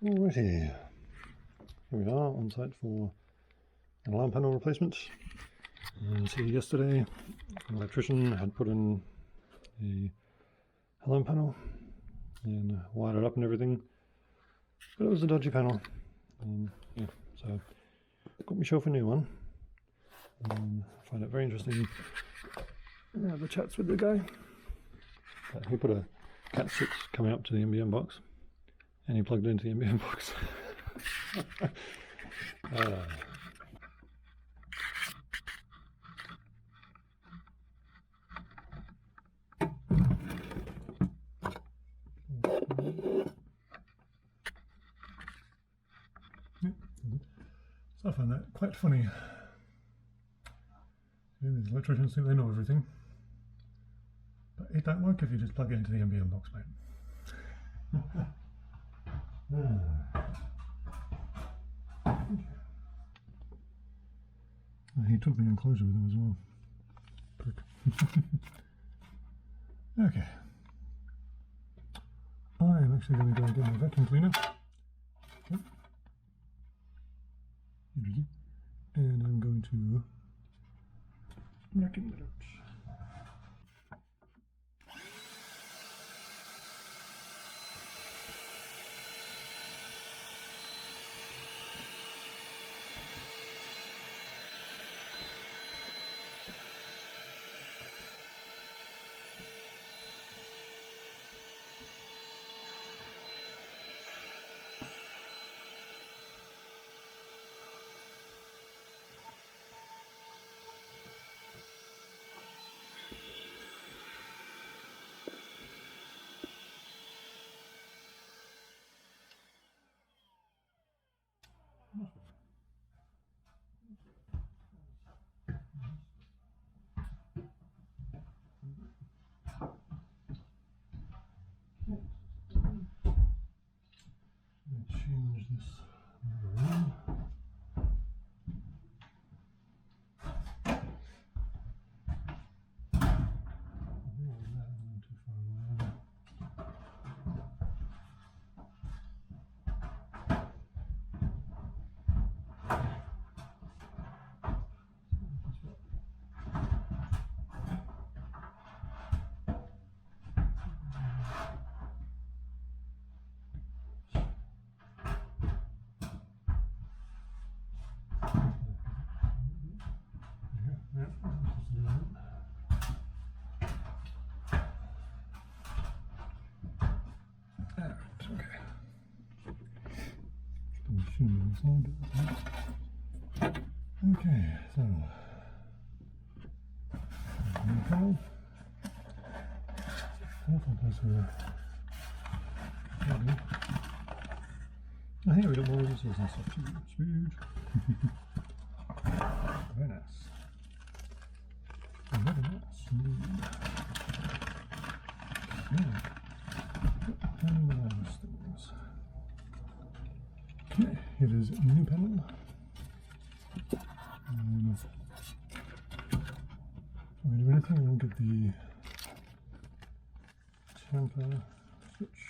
Alrighty, here we are on site for an alarm panel replacement. And see, yesterday an electrician had put in a alarm panel and wired it up and everything, but it was a dodgy panel. Yeah, so got myself a new one. I find it very interesting. I had the chats with the guy. He put a Cat 6 coming up to the NBN box, and he plugged it into the NBN box. So I find that quite funny. These electricians think they know everything, but it don't work if you just plug it into the NBN box, mate. He took the enclosure with him as well. Okay. I am actually going to go and get my vacuum cleaner. Yep. And I'm going to vacuum it out. Change this around. Okay, so new panel. Awful place for a oh, here we got more resistors and stuff too. Smooth. Very nice. Very nice. Smooth. Okay, it is a new panel. If I do anything, we'll get the temper switch.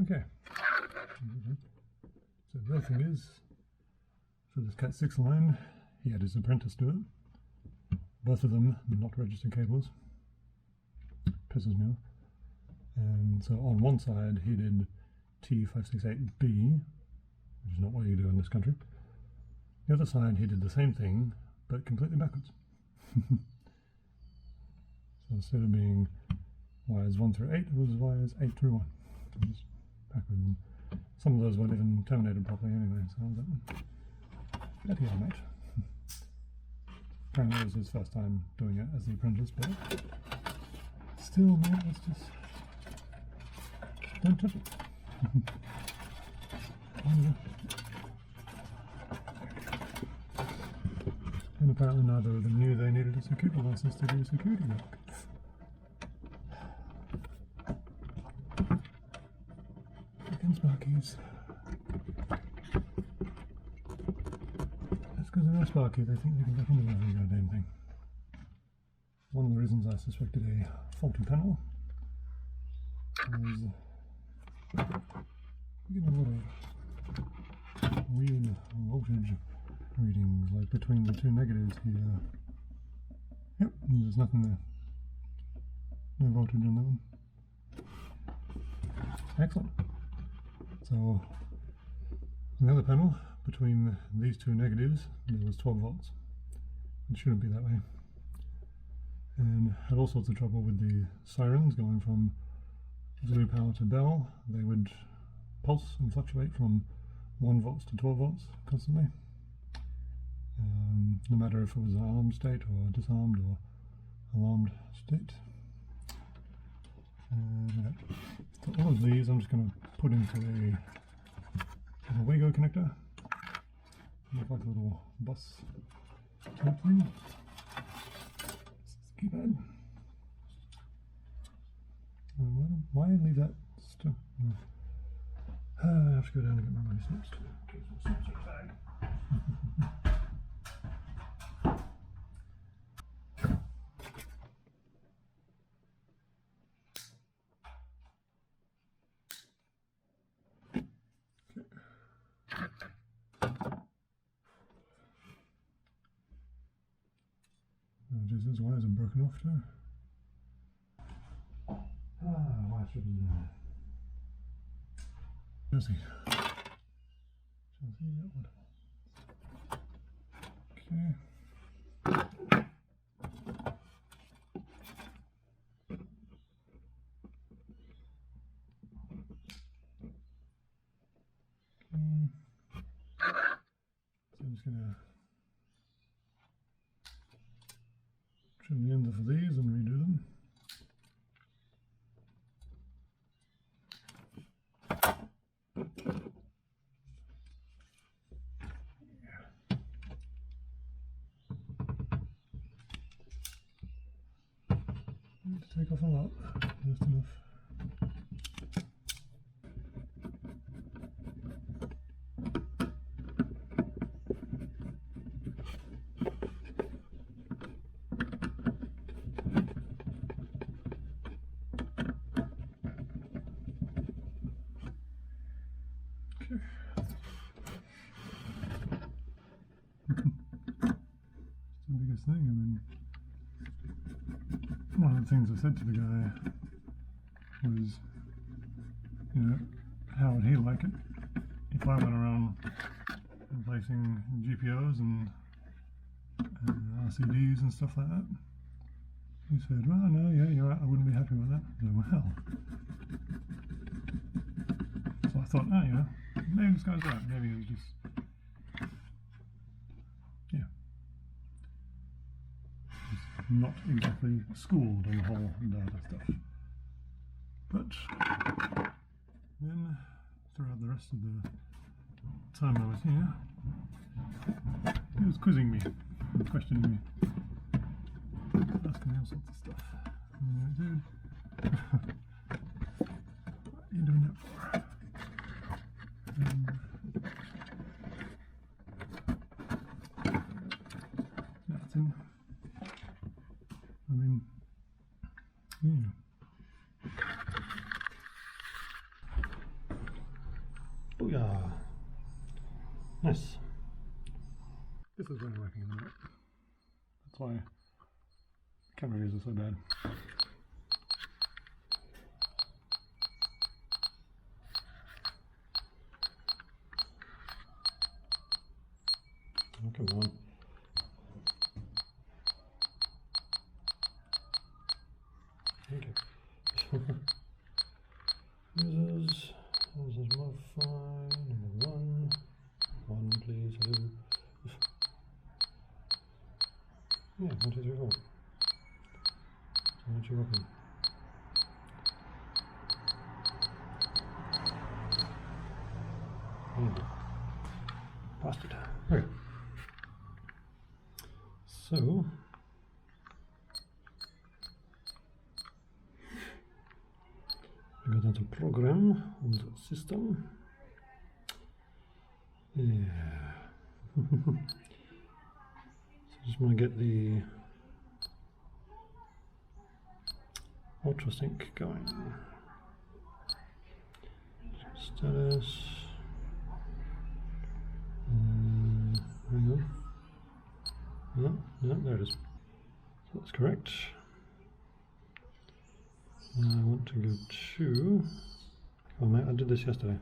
Okay. So the other thing is, for this Cat 6 line, he had his apprentice do it. Both of them not registered cables. Pisses me off. And so on one side he did T568B, which is not what you do in this country. The other side he did the same thing, but completely backwards. So instead of being wires 1 through 8, it was wires 8 through 1. So it was backwards. And some of those weren't even terminated properly anyway, so I was like, bloody hell, mate. Apparently it was his first time doing it as the apprentice, but still, mate, let's just don't touch it. And apparently neither of them knew they needed a security license to do security work. Fucking Sparkies. That's because they're not Sparky, they think they can get into every goddamn thing. One of the reasons I suspected a faulty panel was getting a lot of weird voltage readings, like between the two negatives here. Yep, there's nothing there. No voltage in that one. Excellent. So, on the other panel, between these two negatives, there was 12 volts. It shouldn't be that way. And had all sorts of trouble with the sirens going from Zulu power to bell. They would pulse and fluctuate from 1 volts to 12 volts constantly. No matter if it was an armed state or disarmed or alarmed state. So all of these I'm just going to put into a Wago connector. Look like a little bus type thing. Keypad. Why leave that stuff? I have to go down and get my money snips. Oh, geez, those wires are broken off too. Why should we Chelsea. Chelsea, that one. Okay. So I'm just gonna trim the ends of these and redo them. Need to take off a lot, just enough. The biggest thing. I mean, one of the things I said to the guy was, you know, how would he like it if I went around replacing GPOs and RCDs and stuff like that? He said, well, no, yeah, you're right, I wouldn't be happy with that. I said, well. So I thought, oh, you know, maybe this guy's right. Maybe he was just, yeah, just not exactly schooled on the whole data stuff. But then, throughout the rest of the time I was here, he was quizzing me, questioning me, asking me all sorts of stuff. And I'm like, dude, what are you doing that for? Nothing. I mean, yeah. Booyah! Nice. This is really working in a minute. That's why camera views are so bad. Oh, come on. Okay. Users, modify, number 1. 1 please, hello. Yeah, 1, 2, 3, 4. So what you open? Bastard. Okay. So we go down to program and system. Yeah. So just want to get the ultrasync going. Status. Hang on. No, there it is. So that's correct. I want to go to. Oh mate, I did this yesterday.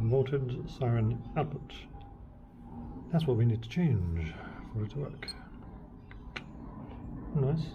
Voltage siren output. That's what we need to change for it to work. Nice.